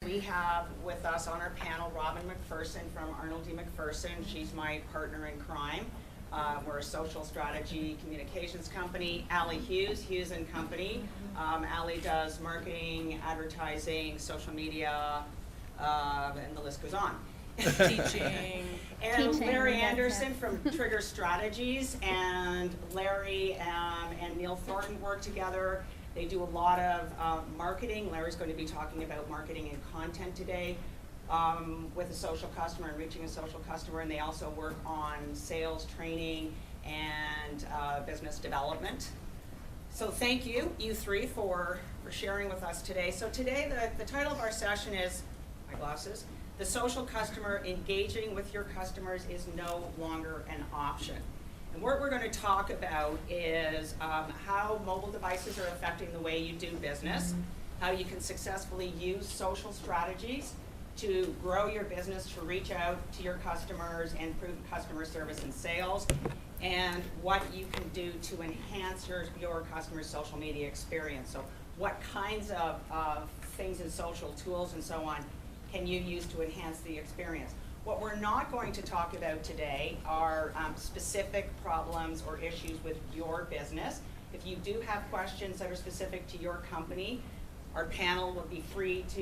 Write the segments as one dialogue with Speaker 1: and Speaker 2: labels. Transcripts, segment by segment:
Speaker 1: we have with us on our panel Robin McPherson from Arnoldi McPherson. She's my partner in crime. We're a social strategy communications company. Allie Hughes, Hughes and Company. Allie does marketing, advertising, social media, and the list goes on.
Speaker 2: Teaching.
Speaker 1: And Larry Anderson from Trigger Strategies, and Larry and Neil Thornton work together. They do a lot of marketing. Larry's going to be talking about marketing and content today with a social customer and reaching a social customer, and they also work on sales training and business development. So thank you, you three, for sharing with us today. So today the title of our session is, my glasses, The Social Customer: Engaging with Your Customers is No Longer an Option. And what we're going to talk about is how mobile devices are affecting the way you do business, how you can successfully use social strategies to grow your business, to reach out to your customers and improve customer service and sales, and what you can do to enhance your customer's social media experience. So what kinds of things and social tools and so on can you use to enhance the experience? What we're not going to talk about today are specific problems or issues with your business. If you do have questions that are specific to your company, our panel will be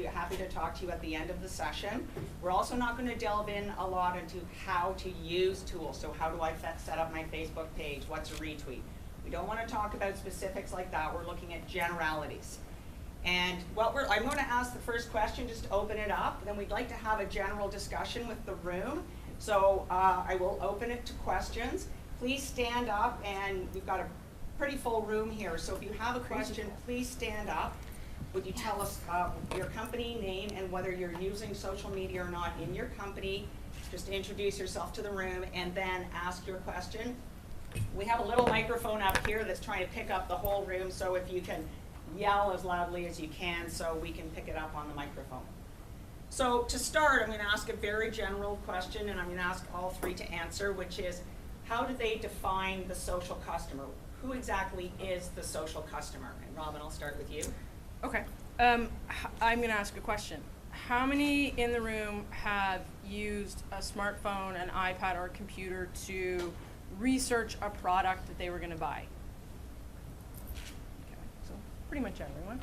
Speaker 1: happy to talk to you at the end of the session. We're also not going to delve in a lot into how to use tools. So how do I set up my Facebook page? What's a retweet? We don't want to talk about specifics like that. We're looking at generalities. And I'm going to ask the first question just to open it up. Then we'd like to have a general discussion with the room. So I will open it to questions. Please stand up, and we've got a pretty full room here. So if you have a question, please stand up. Would you tell us your company name and whether you're using social media or not in your company? Just introduce yourself to the room and then ask your question. We have a little microphone up here that's trying to pick up the whole room, so if you can yell as loudly as you can so we can pick it up on the microphone. So to start, I'm going to ask a very general question, and I'm going to ask all three to answer, which is, how do they define the social customer? Who exactly is the social customer? And Robin, I'll start with you.
Speaker 2: Okay. I'm going to ask a question. How many in the room have used a smartphone, an iPad, or a computer to research a product that they were going to buy? Okay, so pretty much everyone.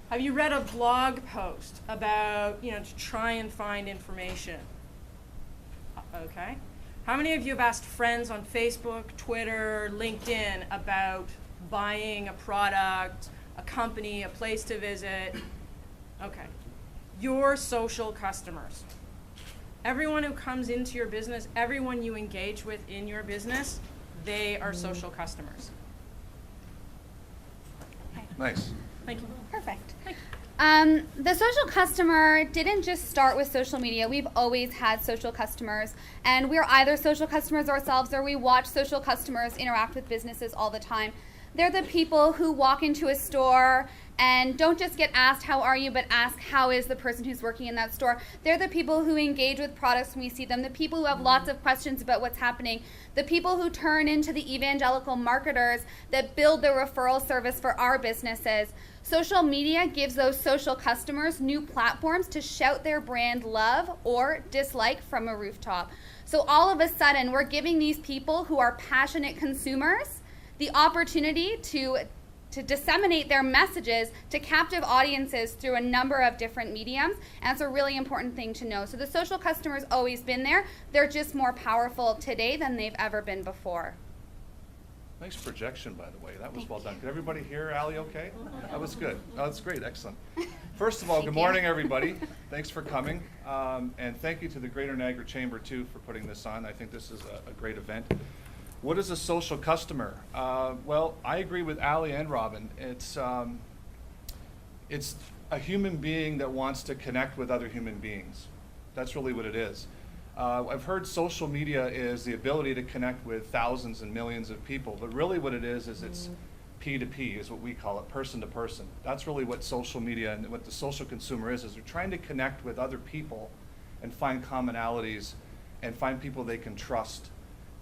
Speaker 2: Have you read a blog post about, to try and find information? Okay. How many of you have asked friends on Facebook, Twitter, LinkedIn about buying a product, a company, a place to visit? Okay. Your social customers. Everyone who comes into your business, everyone you engage with in your business, they are social customers.
Speaker 3: Okay.
Speaker 4: Nice.
Speaker 2: Thank you.
Speaker 3: Perfect.
Speaker 2: Thank you.
Speaker 3: The social customer didn't just start with social media. We've always had social customers, and we're either social customers ourselves or we watch social customers interact with businesses all the time. They're the people who walk into a store and don't just get asked, how are you, but ask, how is the person who's working in that store? They're the people who engage with products when we see them, the people who have lots of questions about what's happening, the people who turn into the evangelical marketers that build the referral service for our businesses. Social media gives those social customers new platforms to shout their brand love or dislike from a rooftop. So all of a sudden, we're giving these people who are passionate consumers the opportunity to disseminate their messages to captive audiences through a number of different mediums, and it's a really important thing to know. So the social customer's always been there. They're just more powerful today than they've ever been before.
Speaker 4: Nice projection, by the way. That was well done. Could everybody hear Allie okay? That was good. Oh, that's great. Excellent. First of all, good morning, everybody. Thanks for coming. And thank you to the Greater Niagara Chamber, too, for putting this on. I think this is a great event. What is a social customer? Well, I agree with Allie and Robin. It's a human being that wants to connect with other human beings. That's really what it is. I've heard social media is the ability to connect with thousands and millions of people, but really what it is it's P2P is what we call it, person to person. That's really what social media and what the social consumer is they're trying to connect with other people and find commonalities and find people they can trust.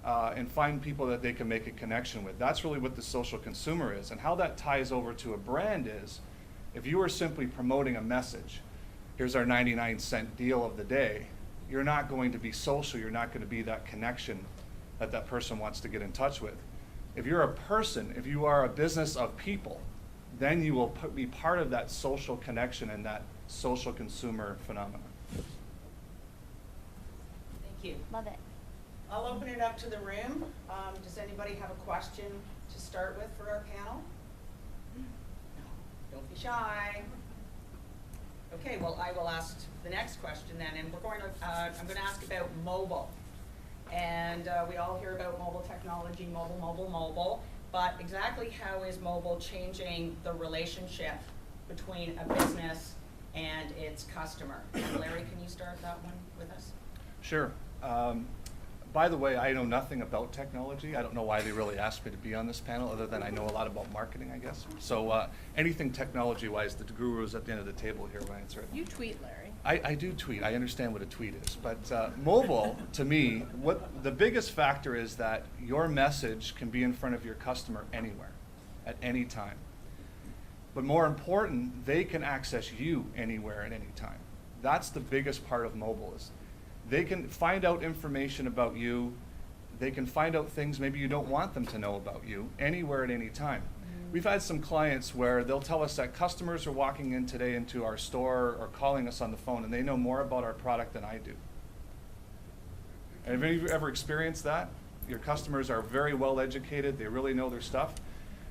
Speaker 4: And find people that they can make a connection with. That's really what the social consumer is. And how that ties over to a brand is, if you are simply promoting a message, here's our 99-cent deal of the day, you're not going to be social, you're not going to be that connection that that person wants to get in touch with. If you're a person, if you are a business of people, then you will be part of that social connection and that social consumer phenomenon.
Speaker 1: Thank you.
Speaker 3: Love it.
Speaker 1: I'll open it up to the room. Does anybody have a question to start with for our panel? No, don't be shy. Okay, well, I will ask the next question then, and I'm going to ask about mobile. And we all hear about mobile technology, mobile, but exactly how is mobile changing the relationship between a business and its customer? And Larry, can you start that one with us?
Speaker 4: Sure. By the way, I know nothing about technology. I don't know why they really asked me to be on this panel, other than I know a lot about marketing, I guess. So anything technology-wise, the gurus at the end of the table here will answer it.
Speaker 2: You tweet, Larry.
Speaker 4: I do tweet. I understand what a tweet is. But mobile, to me, what the biggest factor is that your message can be in front of your customer anywhere, at any time. But more important, they can access you anywhere at any time. That's the biggest part of mobile, is they can find out information about you. They can find out things maybe you don't want them to know about you anywhere at any time. We've had some clients where they'll tell us that customers are walking in today into our store or calling us on the phone, and they know more about our product than I do. Have you ever experienced that? Your customers are very well educated. They really know their stuff.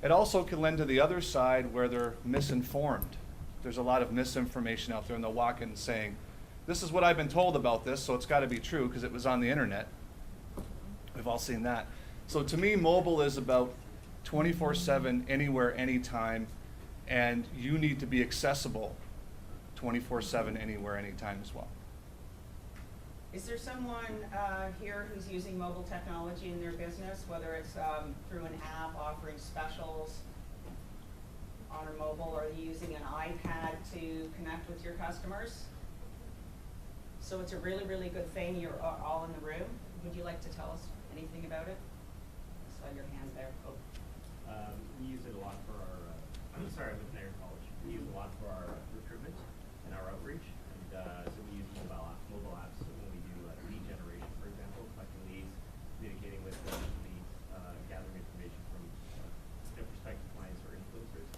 Speaker 4: It also can lend to the other side where they're misinformed. There's a lot of misinformation out there, and they'll walk in saying, this is what I've been told about this, so it's got to be true because it was on the internet. We've all seen that. So to me, mobile is about 24/7, anywhere, anytime, and you need to be accessible 24/7, anywhere, anytime as well.
Speaker 1: Is there someone here who's using mobile technology in their business, whether it's through an app offering specials on a mobile, or are you using an iPad to connect with your customers? So it's a really, really good thing. You're all in the room. Would you like to tell us anything about it? I saw your hand there. Oh.
Speaker 5: We use it a lot for our, with Niagara College. We use it a lot for our recruitment and our outreach. And so we use mobile apps when we do lead generation, for example, collecting leads, communicating with leads, gathering information from their prospective clients or influencers.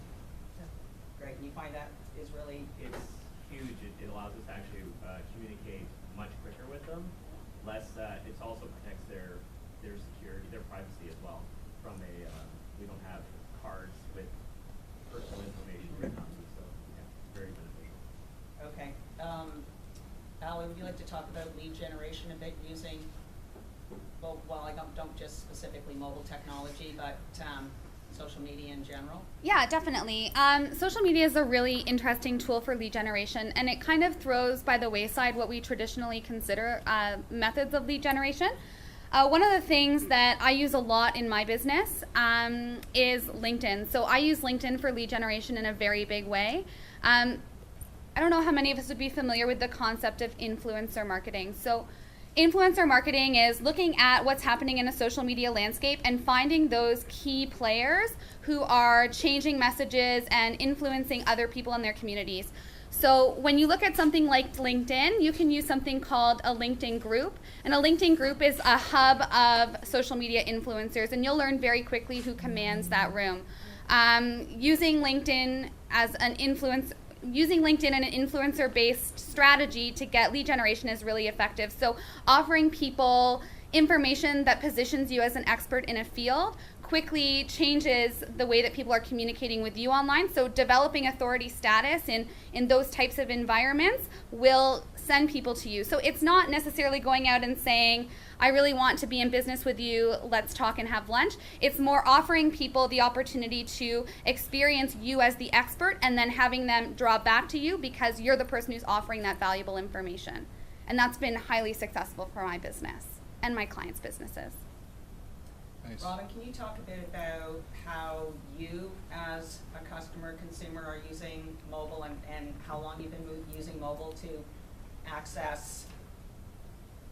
Speaker 1: Great. And you find that is really...
Speaker 5: It's huge. It allows us to actually communicate much quicker with them. It also protects their security, their privacy as well. From we don't have cards with personal information written on them, so yeah, very beneficial.
Speaker 1: Okay. Allie, would you like to talk about lead generation a bit using, well, I don't just specifically mobile technology, but social media in general?
Speaker 3: Yeah, definitely. Social media is a really interesting tool for lead generation, and it kind of throws by the wayside what we traditionally consider methods of lead generation. One of the things that I use a lot in my business is LinkedIn. So I use LinkedIn for lead generation in a very big way. I don't know how many of us would be familiar with the concept of influencer marketing. So influencer marketing is looking at what's happening in a social media landscape and finding those key players who are changing messages and influencing other people in their communities. So when you look at something like LinkedIn, you can use something called a LinkedIn group. And a LinkedIn group is a hub of social media influencers, and you'll learn very quickly who commands that room. Using LinkedIn and an influencer-based strategy to get lead generation is really effective. So offering people information that positions you as an expert in a field quickly changes the way that people are communicating with you online. So developing authority status in those types of environments will send people to you. So it's not necessarily going out and saying, I really want to be in business with you, let's talk and have lunch. It's more offering people the opportunity to experience you as the expert and then having them draw back to you because you're the person who's offering that valuable information. And that's been highly successful for my business and my clients' businesses.
Speaker 4: Nice.
Speaker 1: Robin, can you talk a bit about how you as a customer, consumer, are using mobile and how long you've been using mobile to access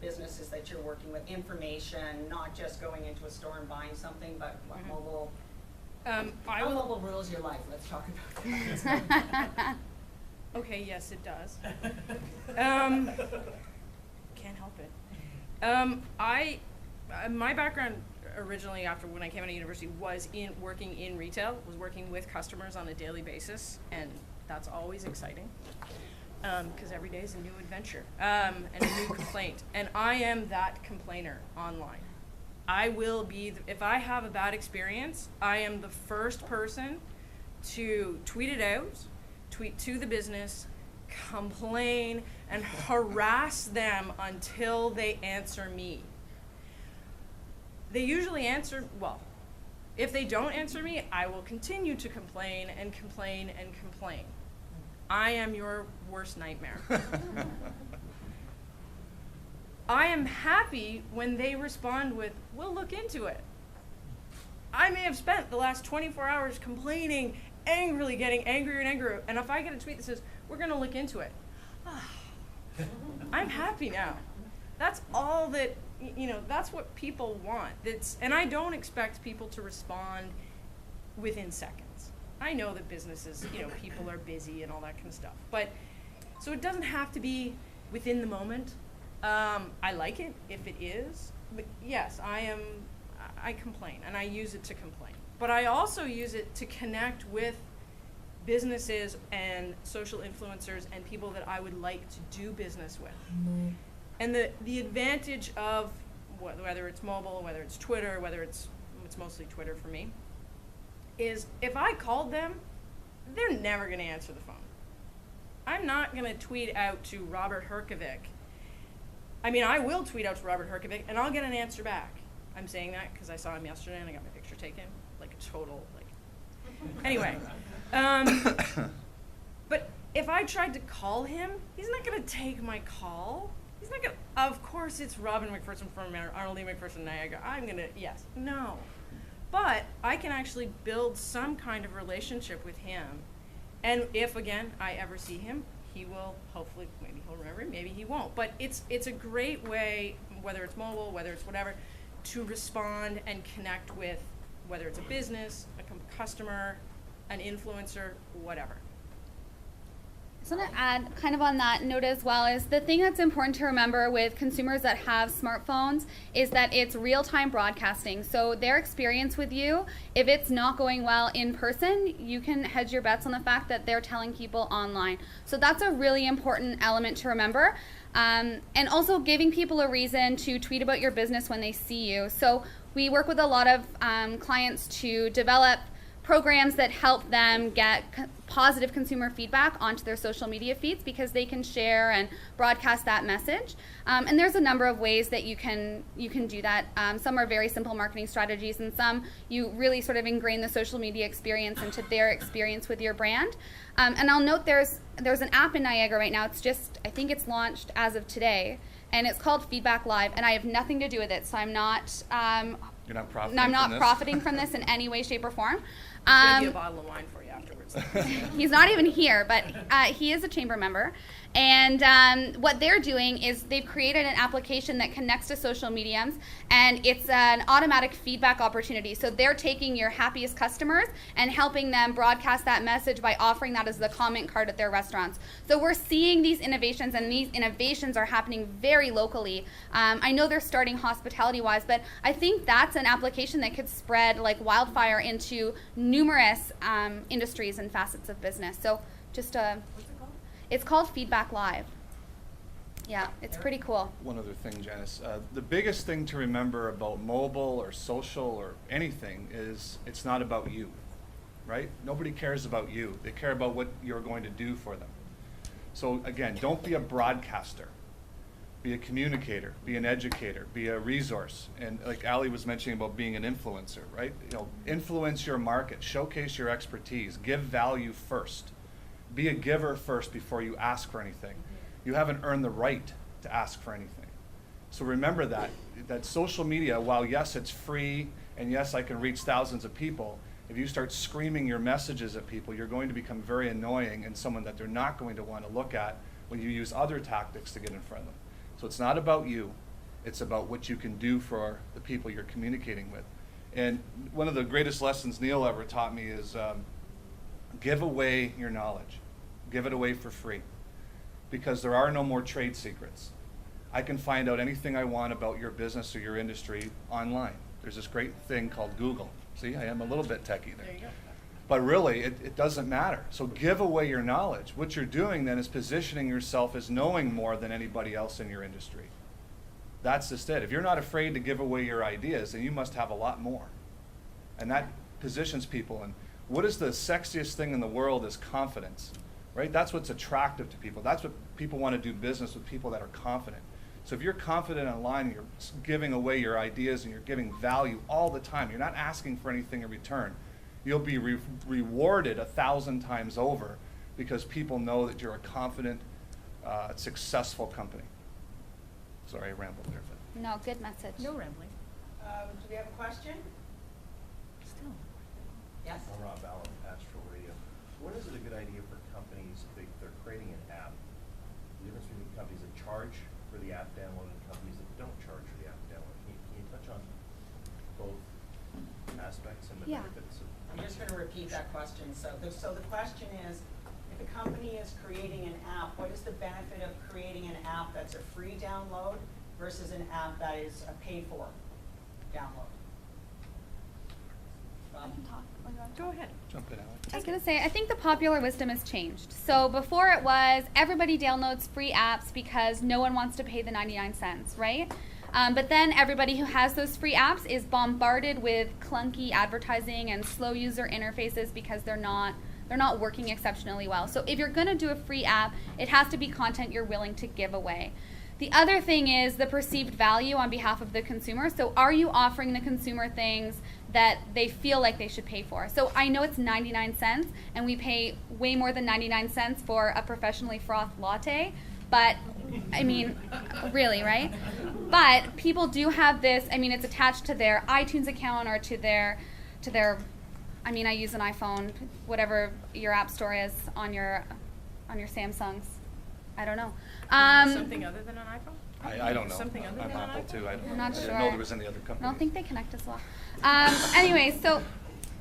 Speaker 1: businesses that you're working with, information, not just going into a store and buying something, but what mobile, how mobile rules your life? Let's talk about that.
Speaker 2: Okay, yes, it does. Can't help it. My background originally, after when I came out of university, was in working in retail, was working with customers on a daily basis, and that's always exciting, because every day is a new adventure, and a new complaint. And I am that complainer online. I will be, if I have a bad experience, I am the first person to tweet it out, tweet to the business, complain, and harass them until they answer me. They usually answer, well, if they don't answer me, I will continue to complain and complain and complain. I am your worst nightmare. I am happy when they respond with, we'll look into it. I may have spent the last 24 hours complaining, angrily getting angrier and angrier, and if I get a tweet that says, we're gonna look into it, I'm happy now. That's all that, that's what people want. And I don't expect people to respond within seconds. I know that businesses, people are busy and all that kind of stuff. But, so it doesn't have to be within the moment. I like it if it is, but yes, I complain, and I use it to complain. But I also use it to connect with businesses and social influencers and people that I would like to do business with. Mm-hmm. And the advantage of whether it's mobile, whether it's Twitter, whether it's mostly Twitter for me, is if I called them, they're never going to answer the phone. I'm not going to tweet out to Robert Herkovic. I mean, I will tweet out to Robert Herkovic, and I'll get an answer back. I'm saying that because I saw him yesterday, and I got my picture taken. Like a total, Anyway. But if I tried to call him, he's not going to take my call. He's not going to, of course it's Robin McPherson from Arnoldi McPherson Niagara. I'm going to, yes, no. But I can actually build some kind of relationship with him. And if, again, I ever see him, he will hopefully, maybe he'll remember, maybe he won't. But it's a great way, whether it's mobile, whether it's whatever, to respond and connect with, whether it's a business, a customer, an influencer, whatever.
Speaker 3: I just want to add kind of on that note as well is the thing that's important to remember with consumers that have smartphones is that it's real-time broadcasting. So their experience with you, if it's not going well in person, you can hedge your bets on the fact that they're telling people online. So that's a really important element to remember. And also giving people a reason to tweet about your business when they see you. So we work with a lot of clients to develop programs that help them get positive consumer feedback onto their social media feeds because they can share and broadcast that message. And there's a number of ways that you can do that. Some are very simple marketing strategies, and some you really sort of ingrain the social media experience into their experience with your brand. And I'll note there's an app in Niagara right now. It's just, I think it's launched as of today, and it's called Feedback Live, and I have nothing to do with it, so I'm not
Speaker 4: You're not profiting
Speaker 3: I'm not
Speaker 4: from this?
Speaker 3: profiting from this in any way, shape, or form.
Speaker 2: I'll get a bottle of wine for you afterwards.
Speaker 3: He's not even here, but he is a chamber member. And what they're doing is they've created an application that connects to social mediums, and it's an automatic feedback opportunity. So they're taking your happiest customers and helping them broadcast that message by offering that as the comment card at their restaurants. So we're seeing these innovations, and these innovations are happening very locally. I know they're starting hospitality-wise, but I think that's an application that could spread like wildfire into numerous industries and facets of business. So just a... It's called Feedback Live. Yeah, it's pretty cool.
Speaker 4: One other thing, Janice. The biggest thing to remember about mobile or social or anything is it's not about you, right? Nobody cares about you. They care about what you're going to do for them. So again, don't be a broadcaster. Be a communicator, be an educator, be a resource. And like Allie was mentioning about being an influencer, right? Influence your market, showcase your expertise, give value first. Be a giver first before you ask for anything. You haven't earned the right to ask for anything. So remember that social media, while yes, it's free, and yes, I can reach thousands of people, if you start screaming your messages at people, you're going to become very annoying and someone that they're not going to want to look at when you use other tactics to get in front of them. So it's not about you, it's about what you can do for the people you're communicating with. And one of the greatest lessons Neil ever taught me is give away your knowledge. Give it away for free. Because there are no more trade secrets. I can find out anything I want about your business or your industry online. There's this great thing called Google. See, I am a little bit techie there.
Speaker 2: There you go.
Speaker 4: But really, it doesn't matter. So give away your knowledge. What you're doing then is positioning yourself as knowing more than anybody else in your industry. That's just it. If you're not afraid to give away your ideas, then you must have a lot more. And that positions people. And what is the sexiest thing in the world is confidence, right? That's what's attractive to people. That's what people want to do business with, people that are confident. So if you're confident online and you're giving away your ideas and you're giving value all the time, you're not asking for anything in return, you'll be rewarded 1,000 times over because people know that you're a confident, successful company. Sorry, I rambled there. But.
Speaker 3: No, good message.
Speaker 2: No rambling.
Speaker 1: Do we have a question?
Speaker 2: Still.
Speaker 1: Yes?
Speaker 6: I'm Rob Allen, Astral Radio. When is it a good idea for companies, if they're creating an app, the difference between companies that charge for the app download and companies that don't charge for the app download? Can you touch on both aspects and the
Speaker 3: Yeah.
Speaker 6: benefits of?
Speaker 1: I'm just going to repeat that question. So the question is, if a company is creating an app, what is the benefit of creating an app that's a free download versus an app that is a pay-for download?
Speaker 3: I can talk. Oh, you want to
Speaker 2: Go
Speaker 3: talk?
Speaker 2: ahead.
Speaker 4: Jump in, Allie.
Speaker 3: I was going to say, I think the popular wisdom has changed. So before it was everybody downloads free apps because no one wants to pay the 99 cents, right? But then everybody who has those free apps is bombarded with clunky advertising and slow user interfaces because they're not working exceptionally well. So if you're going to do a free app, it has to be content you're willing to give away. The other thing is the perceived value on behalf of the consumer. So are you offering the consumer things that they feel like they should pay for? So I know it's 99 cents, and we pay way more than 99 cents for a professionally frothed latte, but I mean, really, right? But people do have this, I mean, it's attached to their iTunes account or to their I mean, I use an iPhone, whatever your app store is on your Samsungs. I don't know.
Speaker 2: Something other than an iPhone?
Speaker 4: I don't know.
Speaker 2: Something other
Speaker 4: I'm
Speaker 2: than an
Speaker 4: Apple
Speaker 2: iPhone?
Speaker 4: too. I
Speaker 3: I'm not
Speaker 4: didn't
Speaker 3: sure.
Speaker 4: know there was any other
Speaker 3: I
Speaker 4: companies.
Speaker 3: don't think they connect as well. Anyway, so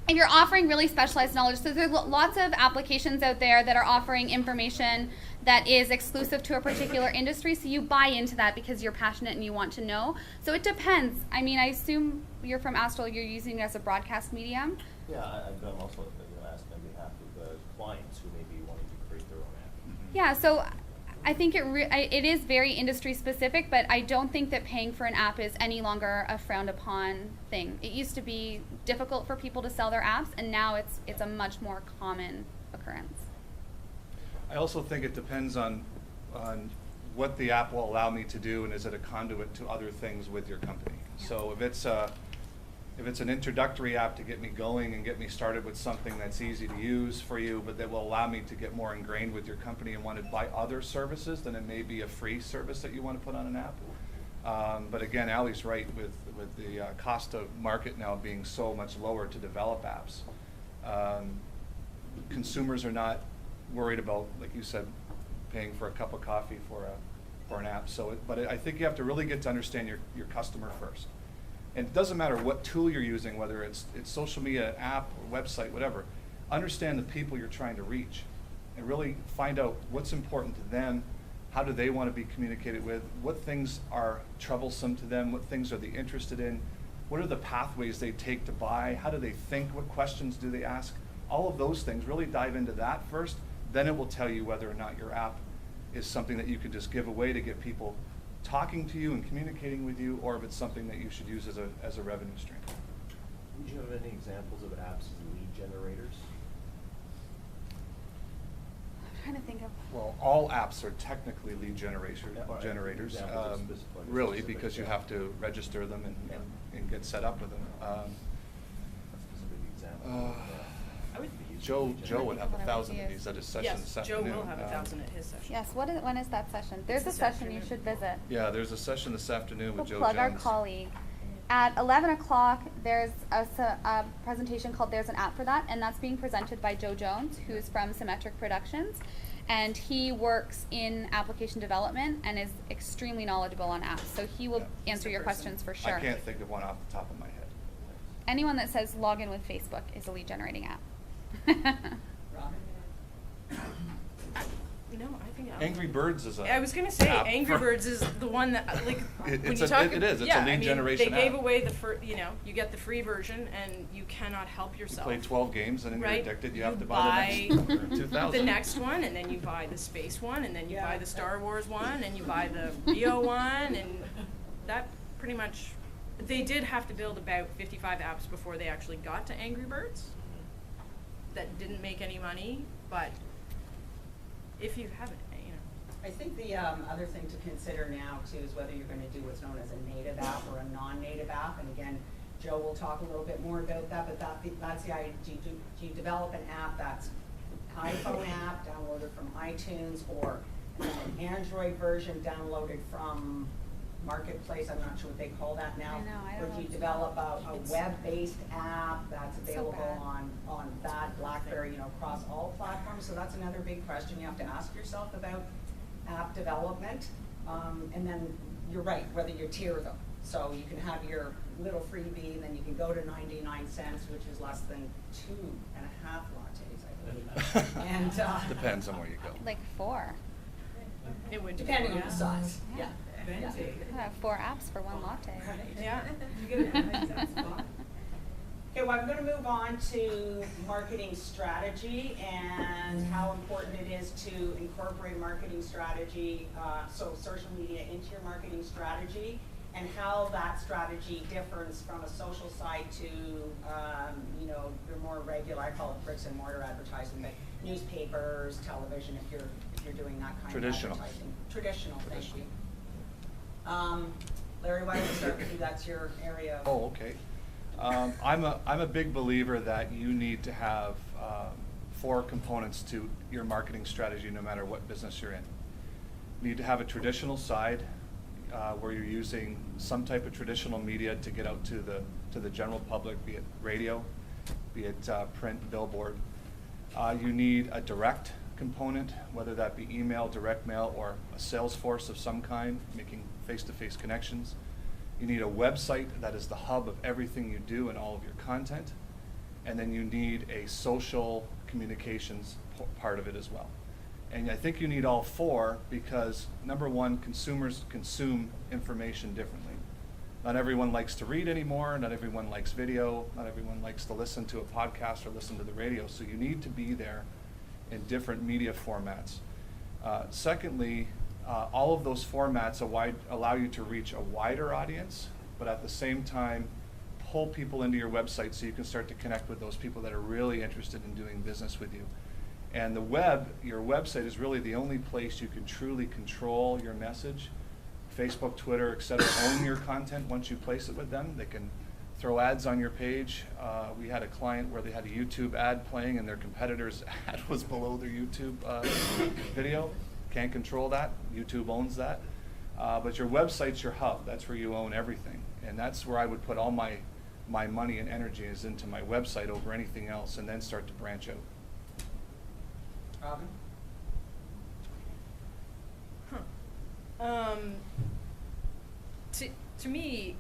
Speaker 3: if you're offering really specialized knowledge, so there's lots of applications out there that are offering information that is exclusive to a particular industry, so you buy into that because you're passionate and you want to know. So it depends. I mean, I assume you're from Astral, you're using it as a broadcast medium.
Speaker 6: Yeah, I'm also asking on behalf of the clients who may be wanting to create their own app.
Speaker 3: Yeah, so I think it is very industry specific, but I don't think that paying for an app is any longer a frowned upon thing. It used to be difficult for people to sell their apps, and now it's a much more common occurrence.
Speaker 4: I also think it depends on what the app will allow me to do, and is it a conduit to other things with your company.
Speaker 3: Yeah.
Speaker 4: So if it's an introductory app to get me going and get me started with something that's easy to use for you, but that will allow me to get more ingrained with your company and want to buy other services, then it may be a free service that you want to put on an app. But again, Allie's right with the cost of market now being so much lower to develop apps. Consumers are not worried about, like you said, paying for a cup of coffee for an app. But I think you have to really get to understand your customer first. And it doesn't matter what tool you're using, whether it's social media, app, or website, whatever. Understand the people you're trying to reach and really find out what's important to them, how do they want to be communicated with, what things are troublesome to them, what things are they interested in, what are the pathways they take to buy, how do they think, what questions do they ask. All of those things, really dive into that first, then it will tell you whether or not your app is something that you could just give away to get people talking to you and communicating with you, or if it's something that you should use as a revenue stream.
Speaker 6: Would you have any examples of apps as lead generators?
Speaker 3: I'm trying to think of.
Speaker 4: Well, all apps are technically lead generators,
Speaker 6: Yeah, all right.
Speaker 4: generators,
Speaker 6: Examples of specific-
Speaker 4: really,
Speaker 6: specific,
Speaker 4: because you
Speaker 6: yeah.
Speaker 4: have to register them and get set up with them.
Speaker 6: A specific example.
Speaker 2: I would-
Speaker 4: Joe would have
Speaker 3: What I would
Speaker 4: 1,000 of
Speaker 3: use.
Speaker 4: these at his session this
Speaker 2: Yes, Joe
Speaker 4: afternoon.
Speaker 2: will have 1,000 at his session.
Speaker 3: Yes, when is that session? There's a
Speaker 2: this
Speaker 3: session you
Speaker 2: afternoon.
Speaker 3: should visit.
Speaker 4: Yeah, there's a session this afternoon
Speaker 3: We'll
Speaker 4: with Joe
Speaker 3: plug our
Speaker 4: Jones.
Speaker 3: colleague. At 11 o'clock, there's a presentation called There's an App for That, and that's being presented by Joe Jones, who's from Symmetric Productions. And he works in application development and is extremely knowledgeable on apps. So he will
Speaker 4: Yeah.
Speaker 3: answer your questions for sure.
Speaker 4: I can't think of one off the top of my head.
Speaker 3: Anyone that says log in with Facebook is a lead generating app.
Speaker 1: Robin?
Speaker 2: No, I think
Speaker 4: Angry Birds is a.
Speaker 2: I was gonna say
Speaker 4: app
Speaker 2: Angry
Speaker 4: for-
Speaker 2: Birds is the one that when
Speaker 4: It's
Speaker 2: you
Speaker 4: a-
Speaker 2: talk.
Speaker 4: it is. It's a
Speaker 2: yeah,
Speaker 4: lead
Speaker 2: I mean,
Speaker 4: generation
Speaker 2: They gave
Speaker 4: app.
Speaker 2: away you get the free version, and you cannot help
Speaker 4: You
Speaker 2: yourself.
Speaker 4: play 12 games and then
Speaker 2: Right.
Speaker 4: you're addicted. You
Speaker 2: You
Speaker 4: have to buy the next one for 2,000.
Speaker 2: the next one, and then you buy the space one, and then you
Speaker 1: Yeah.
Speaker 2: buy the Star Wars one, and you buy the Rio one, and that pretty much. They did have to build about 55 apps before they actually got to Angry Birds. That didn't make any money, but if you haven't,
Speaker 1: I think the other thing to consider now too is whether you're going to do what's known as a native app or a non-native app. And again, Joe will talk a little bit more about that, but that's the idea. Do you develop an app that's an iPhone app downloaded from iTunes, or an Android version downloaded from Marketplace? I'm not sure what they call that now.
Speaker 3: I know, I
Speaker 1: Or
Speaker 3: don't
Speaker 1: do you
Speaker 3: know.
Speaker 1: develop a web-based app that's
Speaker 3: It's so
Speaker 1: available
Speaker 3: bad.
Speaker 1: on that, BlackBerry, across all platforms? So that's another big question you have to ask yourself about app development. And then you're right, whether you tier them. So you can have your little freebie, and then you can go to 99 cents, which is less than 2.5 lattes, I believe. And
Speaker 4: Depends on where you go.
Speaker 3: Like 4.
Speaker 2: it would
Speaker 1: depending on the size, yeah.
Speaker 3: I have 4 apps for 1 latte.
Speaker 2: Yeah.
Speaker 1: Okay, well, I'm going to move on to marketing strategy and how important it is to incorporate marketing strategy, so social media into your marketing strategy, and how that strategy differs from a social side to, the more regular, I call it bricks and mortar advertising, but newspapers, television, if you're doing that kind
Speaker 4: Traditional.
Speaker 1: of advertising. Traditional, thank you. Larry, why don't we start with you? That's your area of.
Speaker 4: Oh, okay. I'm a big believer that you need to have 4 components to your marketing strategy, no matter what business you're in. You need to have a traditional side where you're using some type of traditional media to get out to the general public, be it radio, be it print, billboard. You need a direct component, whether that be email, direct mail, or a sales force of some kind, making face-to-face connections. You need a website that is the hub of everything you do and all of your content. And then you need a social communications part of it as well. And I think you need all 4 because, number one, consumers consume information differently. Not everyone likes to read anymore, not everyone likes video, not everyone likes to listen to a podcast or listen to the radio, so you need to be there in different media formats. Secondly, all of those formats allow you to reach a wider audience, but at the same time, pull people into your website so you can start to connect with those people that are really interested in doing business with you. And your website is really the only place you can truly control your message. Facebook, Twitter, et cetera, own your content once you place it with them. They can throw ads on your page. We had a client where they had a YouTube ad playing and their competitor's ad was below their YouTube video. Can't control that. YouTube owns that. But your website's your hub. That's where you own everything. And that's where I would put all my money and energy is into my website over anything else, and then start to branch out.
Speaker 1: Robin?
Speaker 2: To me,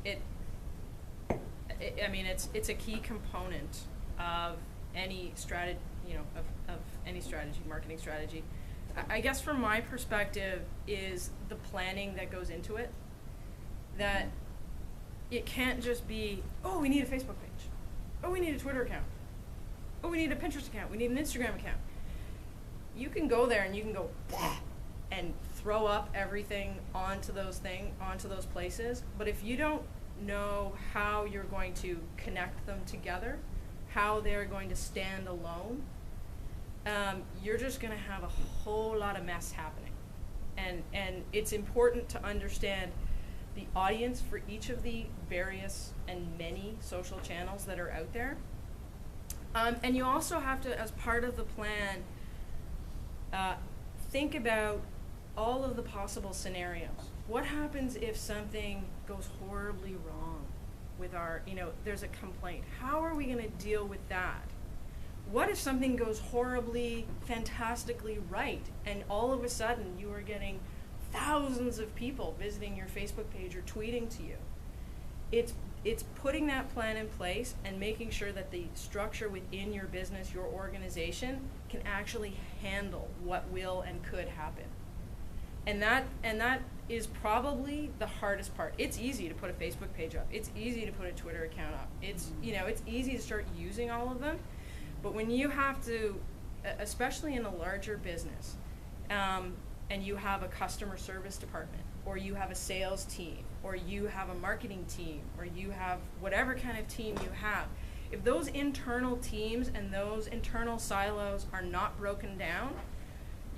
Speaker 2: it's a key component of any strategy, of any strategy, marketing strategy. I guess from my perspective is the planning that goes into it. That it can't just be, oh, we need a Facebook page. Oh, we need a Twitter account. Oh, we need a Pinterest account. We need an Instagram account. You can go there and you can go, bah, and throw up everything onto those places. But if you don't know how you're going to connect them together, how they're going to stand alone, you're just going to have a whole lot of mess happening. And it's important to understand the audience for each of the various and many social channels that are out there. And you also have to, as part of the plan, think about all of the possible scenarios. What happens if something goes horribly wrong with there's a complaint? How are we going to deal with that? What if something goes horribly, fantastically right, and all of a sudden you are getting thousands of people visiting your Facebook page or tweeting to you? it's putting that plan in place and making sure that the structure within your business, your organization, can actually handle what will and could happen. And that is probably the hardest part. It's easy to put a Facebook page up. It's easy to put a Twitter account up. It's easy to start using all of them. But when you have to, especially in a larger business, and you have a customer service department, or you have a sales team, or you have a marketing team, or you have whatever kind of team you have, if those internal teams and those internal silos are not broken down,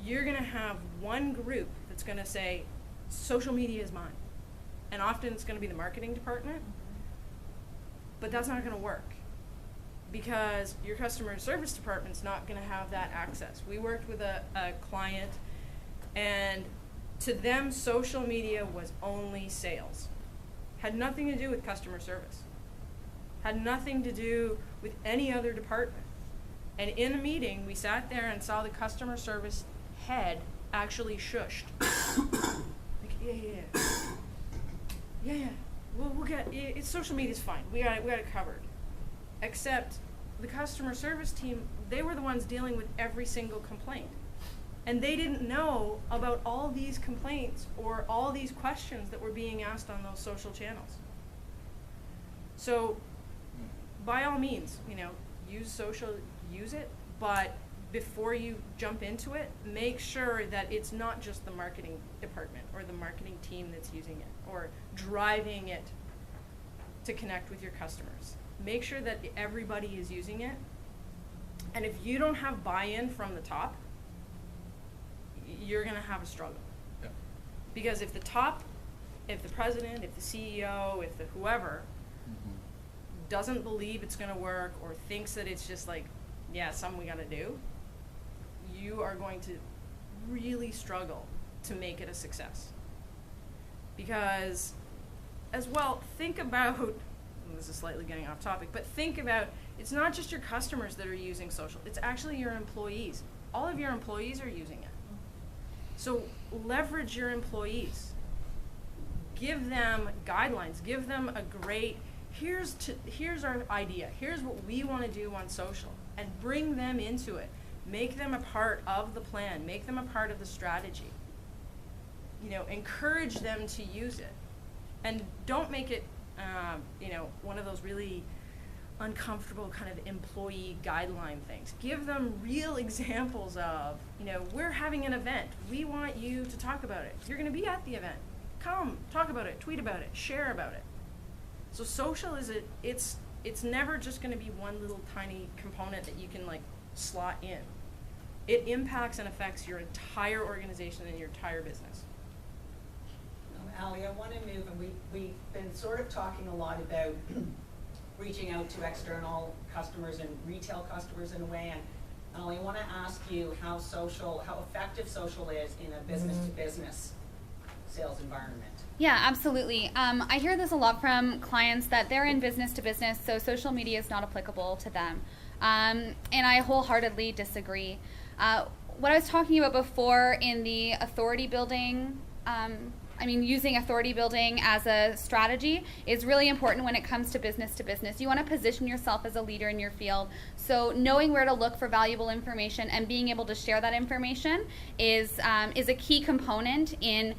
Speaker 2: you're going to have one group that's going to say, social media is mine. And often it's going to be the marketing department, but that's not going to work because your customer service department's not going to have that access. We worked with a client, and to them, social media was only sales. Had nothing to do with customer service. Had nothing to do with any other department. And in a meeting, we sat there and saw the customer service head actually shushed. Like, yeah. We'll get it's social media's fine. We got it covered. Except the customer service team, they were the ones dealing with every single complaint. And they didn't know about all these complaints or all these questions that were being asked on those social channels. So by all means, use social, use it, but before you jump into it, make sure that it's not just the marketing department or the marketing team that's using it or driving it to connect with your customers. Make sure that everybody is using it. And if you don't have buy-in from the top, you're going to have a struggle.
Speaker 4: Yeah.
Speaker 2: Because if the top, if the president, if the CEO, if the whoever doesn't believe it's going to work or thinks that it's just like, yeah, something we got to do, you are going to really struggle to make it a success. Because, as well, think about, and this is slightly getting off topic, but think about, it's not just your customers that are using social, it's actually your employees. All of your employees are using it. So leverage your employees. Give them guidelines, give them a great, here's our idea, here's what we want to do on social, and bring them into it. Make them a part of the plan, make them a part of the strategy. Encourage them to use it. And don't make it, one of those really uncomfortable kind of employee guideline things. Give them real examples of, we're having an event. We want you to talk about it. You're going to be at the event. Come, talk about it, tweet about it, share about it. So social it's never just going to be one little tiny component that you can slot in. It impacts and affects your entire organization and your entire business.
Speaker 1: Allie, I want to move, and we've been sort of talking a lot about reaching out to external customers and retail customers in a way, and Allie, I want to ask you how effective social is in a business-to-business sales environment.
Speaker 3: Yeah, absolutely. I hear this a lot from clients that they're in business to business, so social media is not applicable to them. And I wholeheartedly disagree. What I was talking about before in the authority building, using authority building as a strategy is really important when it comes to business. You want to position yourself as a leader in your field. So knowing where to look for valuable information and being able to share that information is a key component in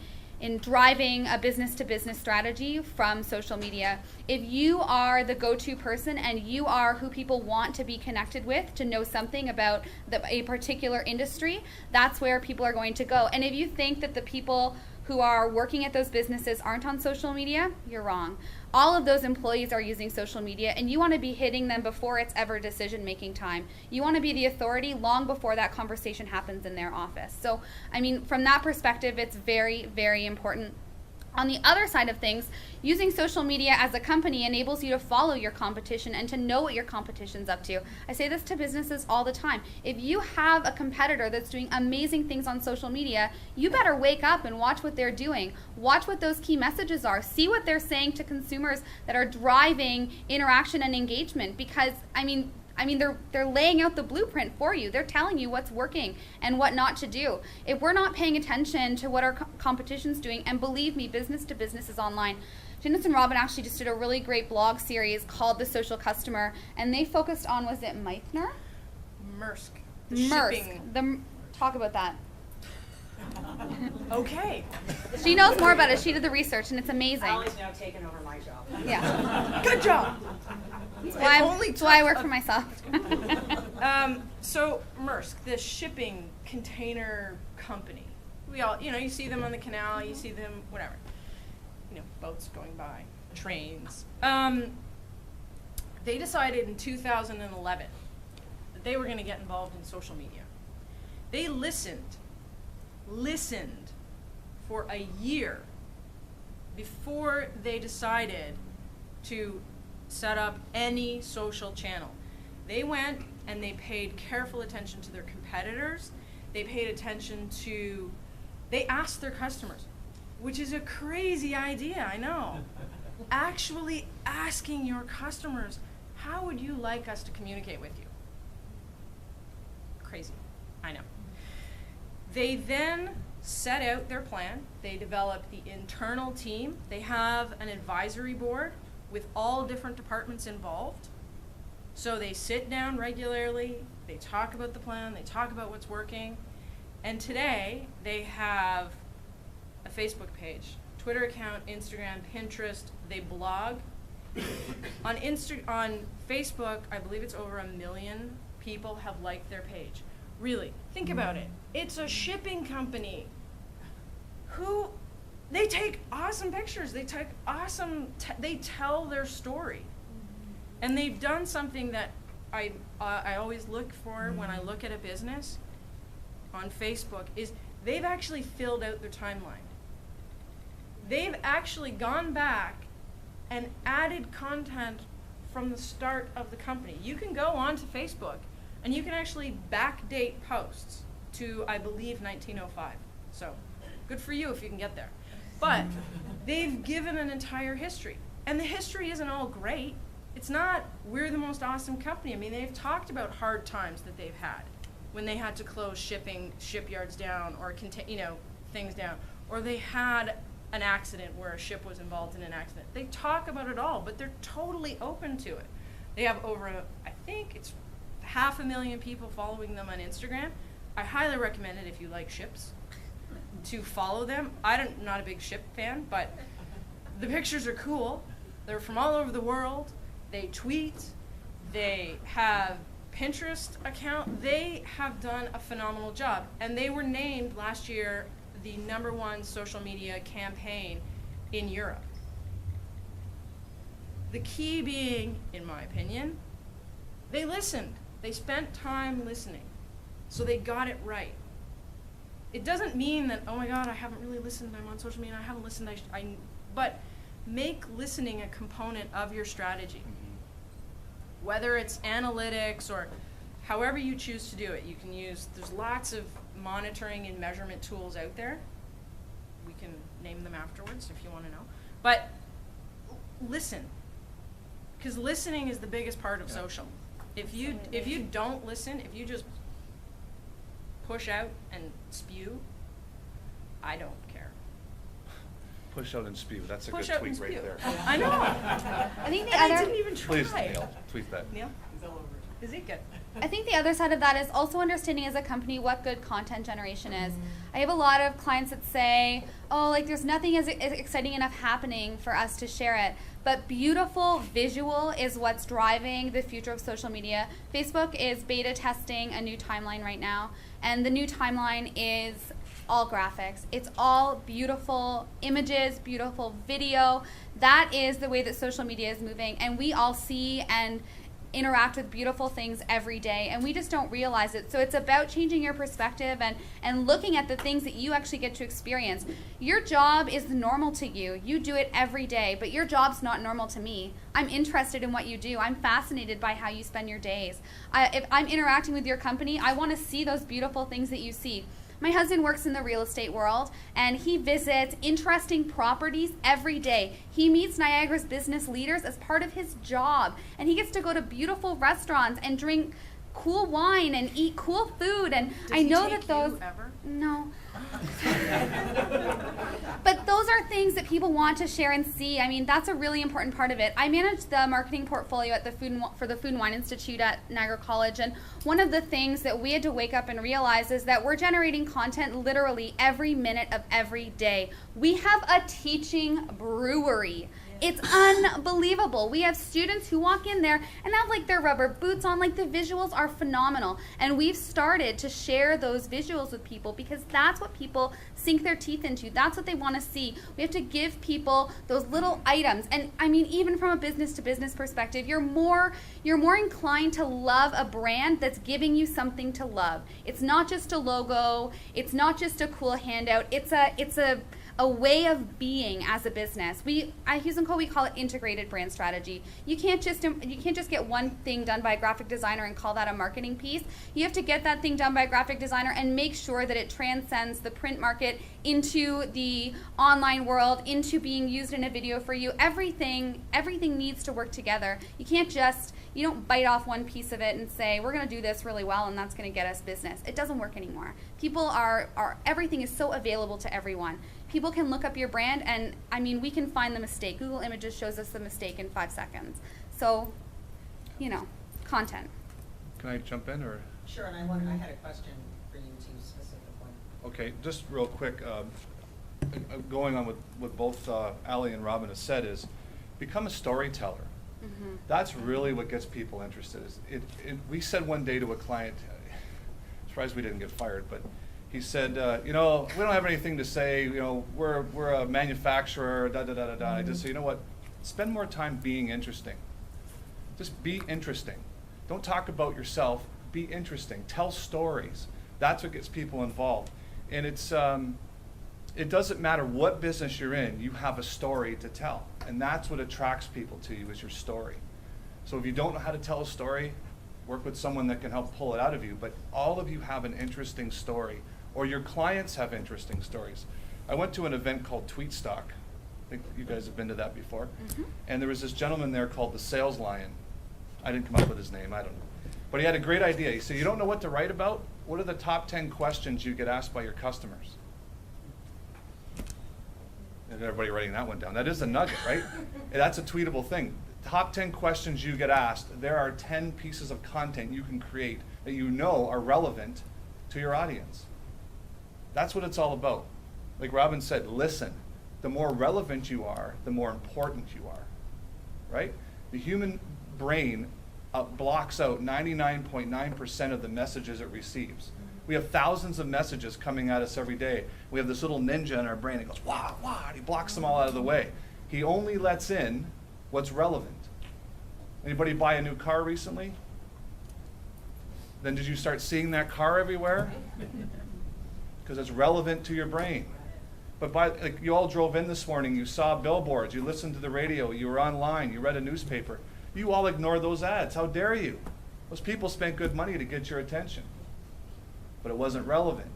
Speaker 3: driving a business-to-business strategy from social media. If you are the go-to person and you are who people want to be connected with to know something about a particular industry, that's where people are going to go. And if you think that the people who are working at those businesses aren't on social media, you're wrong. All of those employees are using social media, and you want to be hitting them before it's ever decision-making time. You want to be the authority long before that conversation happens in their office. So, from that perspective, it's very, very important. On the other side of things, using social media as a company enables you to follow your competition and to know what your competition's up to. I say this to businesses all the time. If you have a competitor that's doing amazing things on social media, you better wake up and watch what they're doing. Watch what those key messages are. See what they're saying to consumers that are driving interaction and engagement, because, they're laying out the blueprint for you. They're telling you what's working and what not to do. If we're not paying attention to what our competition's doing, and believe me, business to business is online, Janice and Robin actually just did a really great blog series called The Social Customer, and they focused on, was it Meithner?
Speaker 2: Maersk. The shipping.
Speaker 3: Talk about that.
Speaker 2: Okay.
Speaker 3: She knows more about it. She did the research, and it's amazing.
Speaker 1: Allie's now taken over my job.
Speaker 3: Yeah.
Speaker 2: Good job.
Speaker 3: That's why I work for myself.
Speaker 2: So Maersk, the shipping container company, we all, you see them on the canal, you see them, whatever, boats going by, trains. They decided in 2011 that they were going to get involved in social media. They listened for a year before they decided to set up any social channel. They went and they paid careful attention to their competitors. They paid attention to, they asked their customers, which is a crazy idea, I know. Actually asking your customers, how would you like us to communicate with you? Crazy, I know. They then set out their plan. They developed the internal team. They have an advisory board with all different departments involved. So they sit down regularly, they talk about the plan, they talk about what's working, and today they have a Facebook page, Twitter account, Instagram, Pinterest, they blog. On Facebook, I believe it's over 1 million people have liked their page. Really, think about it. It's a shipping company who, they take awesome pictures, they take awesome, they tell their story. And they've done something that I always look for when I look at a business on Facebook, is they've actually filled out their timeline. They've actually gone back and added content from the start of the company. You can go onto Facebook and you can actually backdate posts to, I believe, 1905. So good for you if you can get there. But they've given an entire history. And the history isn't all great. It's not, we're the most awesome company. I mean, they've talked about hard times that they've had when they had to close shipyards down or things down, or they had an accident where a ship was involved in an accident. They talk about it all, but they're totally open to it. They have over, I think it's 500,000 people following them on Instagram. I highly recommend it if you like ships, to follow them. I'm not a big ship fan, but the pictures are cool. They're from all over the world. They tweet, they have Pinterest account. They have done a phenomenal job. And they were named last year the #1 social media campaign in Europe. The key being, in my opinion, they listened. They spent time listening. So they got it right. It doesn't mean that, oh my God, I haven't really listened, I'm on social media, I haven't listened, but make listening a component of your strategy. Whether it's analytics or however you choose to do it, you can use, there's lots of monitoring and measurement tools out there. We can name them afterwards if you want to know. But listen, because listening is the biggest part of social. If you don't listen, if you just push out and spew, I don't care.
Speaker 4: Push out and spew. That's a
Speaker 2: Push
Speaker 4: good
Speaker 2: out and
Speaker 4: tweet right
Speaker 2: spew.
Speaker 4: there.
Speaker 2: I know.
Speaker 3: I think the
Speaker 2: And I
Speaker 3: other.
Speaker 2: didn't even try.
Speaker 4: Please, Neil, tweet that.
Speaker 2: Neil? Is it good?
Speaker 3: I think the other side of that is also understanding as a company what good content generation is. I have a lot of clients that say, oh, like there's nothing as exciting enough happening for us to share it. But beautiful visual is what's driving the future of social media. Facebook is beta testing a new timeline right now. And the new timeline is all graphics. It's all beautiful images, beautiful video. That is the way that social media is moving. And we all see and interact with beautiful things every day, and we just don't realize it. So it's about changing your perspective and looking at the things that you actually get to experience. Your job is normal to you. You do it every day, but your job's not normal to me. I'm interested in what you do. I'm fascinated by how you spend your days. If I'm interacting with your company, I want to see those beautiful things that you see. My husband works in the real estate world, and he visits interesting properties every day. He meets Niagara's business leaders as part of his job, and he gets to go to beautiful restaurants and drink cool wine and eat cool food, and
Speaker 2: Does
Speaker 3: I
Speaker 2: he
Speaker 3: know
Speaker 2: take
Speaker 3: that those
Speaker 2: you ever?
Speaker 3: no. But those are things that people want to share and see. I mean, that's a really important part of it. I manage the marketing portfolio at the for the Food and Wine Institute at Niagara College, and one of the things that we had to wake up and realize is that we're generating content literally every minute of every day. We have a teaching brewery. It's unbelievable. We have students who walk in there and have like their rubber boots on. Like, the visuals are phenomenal. And we've started to share those visuals with people because that's what people sink their teeth into. That's what they want to see. We have to give people those little items. And I mean, even from a business to business perspective, you're more inclined to love a brand that's giving you something to love. It's not just a logo. It's not just a cool handout. It's a way of being as a business. At Hughes & Co, we call it integrated brand strategy. You can't just get one thing done by a graphic designer and call that a marketing piece. You have to get that thing done by a graphic designer and make sure that it transcends the print market into the online world, into being used in a video for you. Everything needs to work together. You don't bite off one piece of it and say, we're going to do this really well and that's going to get us business. It doesn't work anymore. People everything is so available to everyone. People can look up your brand, and I mean, we can find the mistake. Google Images shows us the mistake in 5 seconds. So, content.
Speaker 4: Can I jump in, or?
Speaker 1: Sure, and I had a question for you too, specifically.
Speaker 4: Okay, just real quick, going on with what both Allie and Robin have said is, become a storyteller.
Speaker 3: Mm-hmm.
Speaker 4: That's really what gets people interested. We said one day to a client, surprised we didn't get fired, but he said, we don't have anything to say, we're a manufacturer, da-da-da-da-da.
Speaker 3: Mm-hmm.
Speaker 4: I just said, you know what, spend more time being interesting. Just be interesting. Don't talk about yourself, be interesting. Tell stories. That's what gets people involved. And it doesn't matter what business you're in, you have a story to tell. And that's what attracts people to you, is your story. So if you don't know how to tell a story, work with someone that can help pull it out of you. But all of you have an interesting story, or your clients have interesting stories. I went to an event called Tweetstock. I think you guys have been to that before. Mm-hmm. And there was this gentleman there called the Sales Lion. I didn't come up with his name, I don't know. But he had a great idea. He said, you don't know what to write about? What are the top 10 questions you get asked by your customers? And everybody writing that one down. That is a nugget, right? That's a tweetable thing. Top 10 questions you get asked. There are 10 pieces of content you can create that you know are relevant to your audience. That's what it's all about. Like Robin said, listen. The more relevant you are, the more important you are, right? The human brain blocks out 99.9% of the messages it receives. We have thousands of messages coming at us every day. We have this little ninja in our brain that goes, wah, wah, and he blocks them all out of the way. He only lets in what's relevant. Anybody buy a new car recently? Then did you start seeing that car everywhere? Because it's relevant to your brain. But you all drove in this morning, you saw billboards, you listened to the radio, you were online, you read a newspaper. You all ignored those ads. How dare you? Those people spent good money to get your attention. But it wasn't relevant.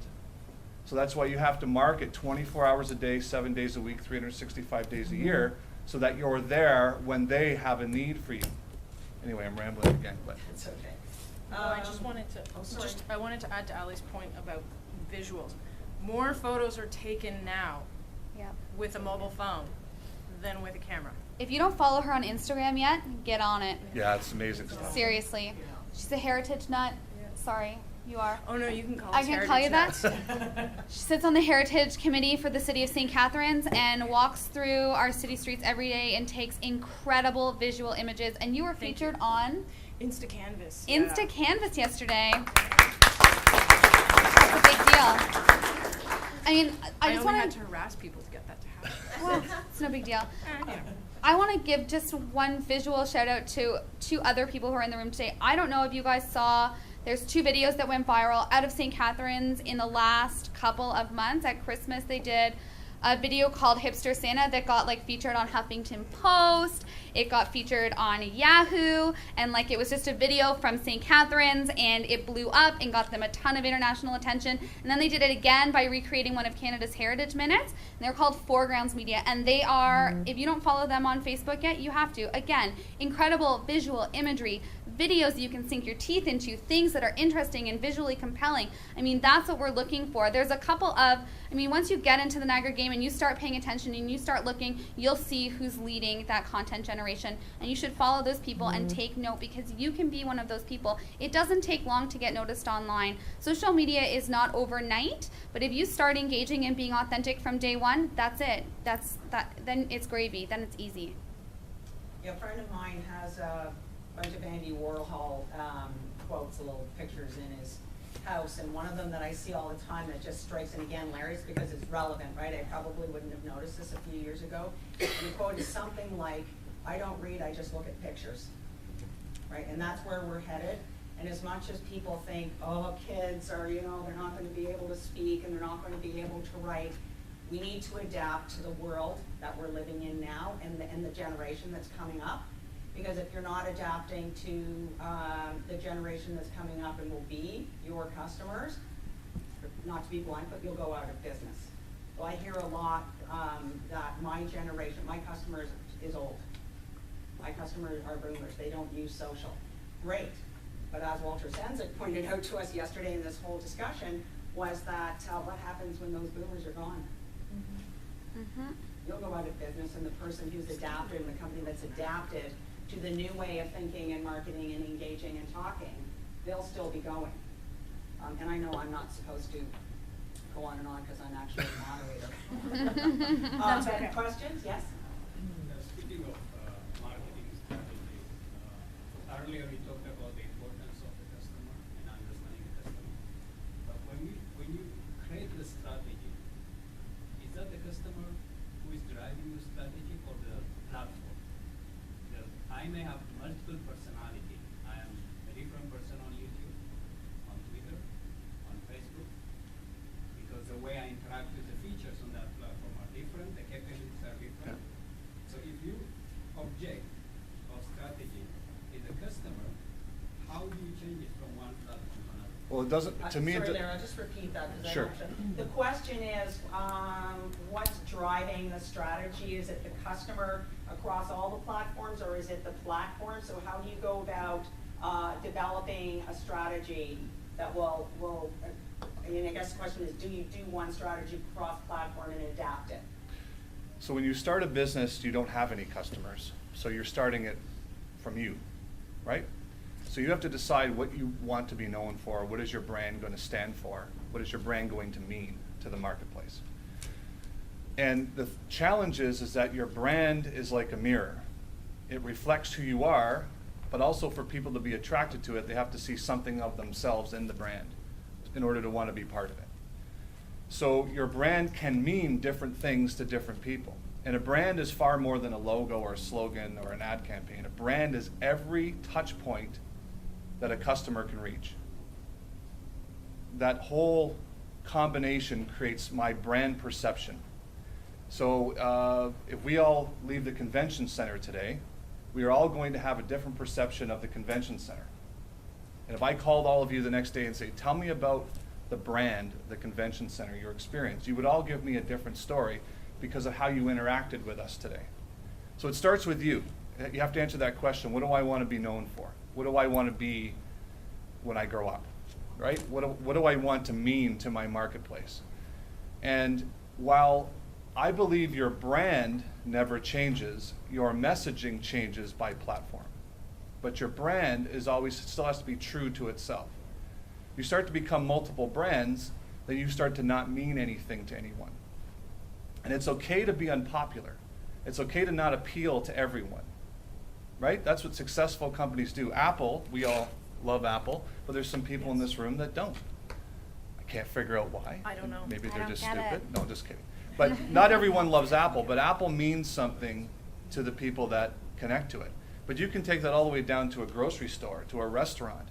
Speaker 4: So that's why you have to market 24 hours a day, 7 days a week, 365 days a year, so that you're there when they have a need for you. Anyway, I'm rambling again, but.
Speaker 1: It's okay.
Speaker 2: I just wanted to,
Speaker 1: sorry.
Speaker 2: I wanted to add to Allie's point about visuals. More photos are taken now
Speaker 3: Yep.
Speaker 2: with a mobile phone than with a camera.
Speaker 3: If you don't follow her on Instagram yet, get on it.
Speaker 4: Yeah, it's amazing stuff.
Speaker 3: Seriously. She's a heritage nut. Sorry, you are.
Speaker 2: Oh no, you can call us
Speaker 3: I can call you that?
Speaker 2: Heritage
Speaker 3: She sits on the Heritage Committee for the City of St. Catharines and walks through our city streets every day and takes incredible visual images. And you were
Speaker 2: Thank
Speaker 3: featured
Speaker 2: you.
Speaker 3: on
Speaker 2: Insta Canvas.
Speaker 3: Insta Canvas yesterday. That's a big deal. I mean, I just
Speaker 2: only
Speaker 3: want
Speaker 2: had to harass people to get that to happen.
Speaker 3: Well, it's no big deal.
Speaker 2: You know.
Speaker 3: I want to give just one visual shout out to two other people who are in the room today. I don't know if you guys saw, there's 2 videos that went viral out of St. Catharines in the last couple of months. At Christmas, they did a video called Hipster Santa that got featured on Huffington Post. It got featured on Yahoo, and it was just a video from St. Catharines, and it blew up and got them a ton of international attention. And then they did it again by recreating one of Canada's Heritage Minutes, and they're called Foregrounds Media, and they are, if you don't follow them on Facebook yet, you have to. Again, incredible visual imagery, videos you can sink your teeth into, things that are interesting and visually compelling. I mean, that's what we're looking for. There's a couple of, I mean, once you get into the Niagara game and you start paying attention and you start looking, you'll see who's leading that content generation. And you should follow those people and take note, because you can be one of those people. It doesn't take long to get noticed online. Social media is not overnight, but if you start engaging and being authentic from day one, that's it. Then it's gravy. Then it's easy.
Speaker 1: Yeah, a friend of mine has a bunch of Andy Warhol quotes, little pictures in his house, and one of them that I see all the time that just strikes, and again, Larry's because it's relevant, right? I probably wouldn't have noticed this a few years ago. And the quote is something like, "I don't read, I just look at pictures." Right, and that's where we're headed. And as much as people think, oh, kids are, you know, they're not going to be able to speak and they're not going to be able to write, we need to adapt to the world that we're living in now and the generation that's coming up. Because if you're not adapting to the generation that's coming up and will be your customers, not to be blunt, but you'll go out of business. So I hear a lot that my generation, my customer is old. My customers are boomers. They don't use social. Great. But as Walter Senzig pointed out to us yesterday in this whole discussion, was that what happens when those boomers are gone? You'll go out of business, and the person who's adapted and the company that's adapted to the new way of thinking and marketing and engaging and talking, they'll still be going. And I know I'm not supposed to go on and on because I'm actually a moderator.
Speaker 2: That's
Speaker 1: but
Speaker 2: okay.
Speaker 1: Questions? Yes?
Speaker 7: Speaking of marketing strategies, earlier we talked about the importance of the customer and understanding the customer. But when you create the strategy, is that the customer who is driving the strategy or the platform? Because I may have multiple personality. I am a different person on YouTube, on Twitter, on Facebook, because the way I interact with the features on that platform are different, the capabilities are different. So if you object of strategy is the customer, how do you change it from one platform to another?
Speaker 4: Well, it doesn't, to me,
Speaker 1: Sorry,
Speaker 4: it
Speaker 1: Larry, I'll just repeat that because
Speaker 4: Sure.
Speaker 1: I don't. The question is, what's driving the strategy? Is it the customer across all the platforms, or is it the platform? So how do you go about developing a strategy that will, I mean, I guess the question is, do you do one strategy cross-platform and adapt it?
Speaker 4: So when you start a business, you don't have any customers. So you're starting it from you, right? So you have to decide what you want to be known for. What is your brand going to stand for? What is your brand going to mean to the marketplace? And the challenge is that your brand is like a mirror. It reflects who you are, but also for people to be attracted to it, they have to see something of themselves in the brand in order to want to be part of it. So your brand can mean different things to different people. And a brand is far more than a logo or a slogan or an ad campaign. A brand is every touch point that a customer can reach. That whole combination creates my brand perception. So if we all leave the convention center today, we are all going to have a different perception of the convention center. And if I called all of you the next day and say, tell me about the brand, the convention center, your experience, you would all give me a different story because of how you interacted with us today. So it starts with you. You have to answer that question, what do I want to be known for? What do I want to be when I grow up, right? What do I want to mean to my marketplace? And while I believe your brand never changes, your messaging changes by platform. But your brand is always, still has to be true to itself. You start to become multiple brands, then you start to not mean anything to anyone. And it's okay to be unpopular. It's okay to not appeal to everyone, right? That's what successful companies do. Apple, we all love Apple, but there's some people in this room that don't. I can't figure out why.
Speaker 2: I don't know.
Speaker 4: Maybe
Speaker 3: I
Speaker 4: they're
Speaker 3: don't
Speaker 4: just
Speaker 3: get
Speaker 4: stupid.
Speaker 3: it.
Speaker 4: No, just kidding. But not everyone loves Apple, but Apple means something to the people that connect to it. But you can take that all the way down to a grocery store, to a restaurant.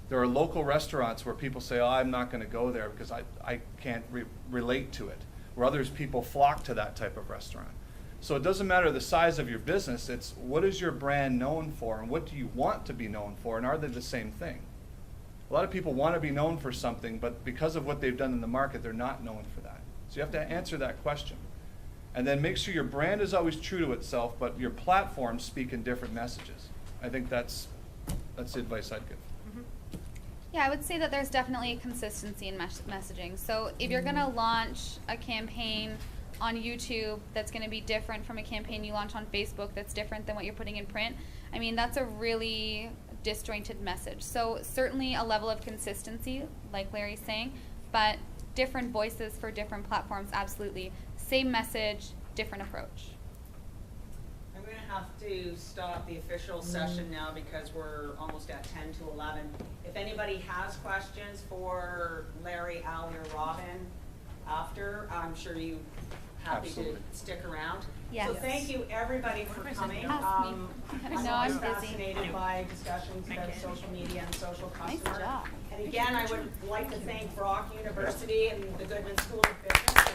Speaker 4: There are local restaurants where people say, oh, I'm not going to go there because I can't relate to it. Where others, people flock to that type of restaurant. So it doesn't matter the size of your business, it's what is your brand known for and what do you want to be known for, and are they the same thing? A lot of people want to be known for something, but because of what they've done in the market, they're not known for that. So you have to answer that question. And then make sure your brand is always true to itself, but your platforms speak in different messages. I think that's That's the advice I'd give.
Speaker 3: Yeah, I would say that there's definitely a consistency in messaging. So if you're gonna launch a campaign on YouTube that's gonna be different from a campaign you launch on Facebook that's different than what you're putting in print, I mean, that's a really disjointed message. So certainly a level of consistency, like Larry's saying, but different voices for different platforms, absolutely. Same message, different approach.
Speaker 1: I'm going to have to stop the official session now because we're almost at 10 to 11. If anybody has questions for Larry, Allie, or Robin after, I'm sure you happy
Speaker 4: Absolutely.
Speaker 1: to stick around.
Speaker 3: Yes.
Speaker 1: So thank you everybody for coming.
Speaker 3: Ask me.
Speaker 1: I'm
Speaker 3: No,
Speaker 1: always
Speaker 3: I'm busy.
Speaker 1: fascinated by discussions about social media and social
Speaker 3: Nice
Speaker 1: customer.
Speaker 3: job.
Speaker 1: And again, I would like to thank Brock University and the Goodman School of Business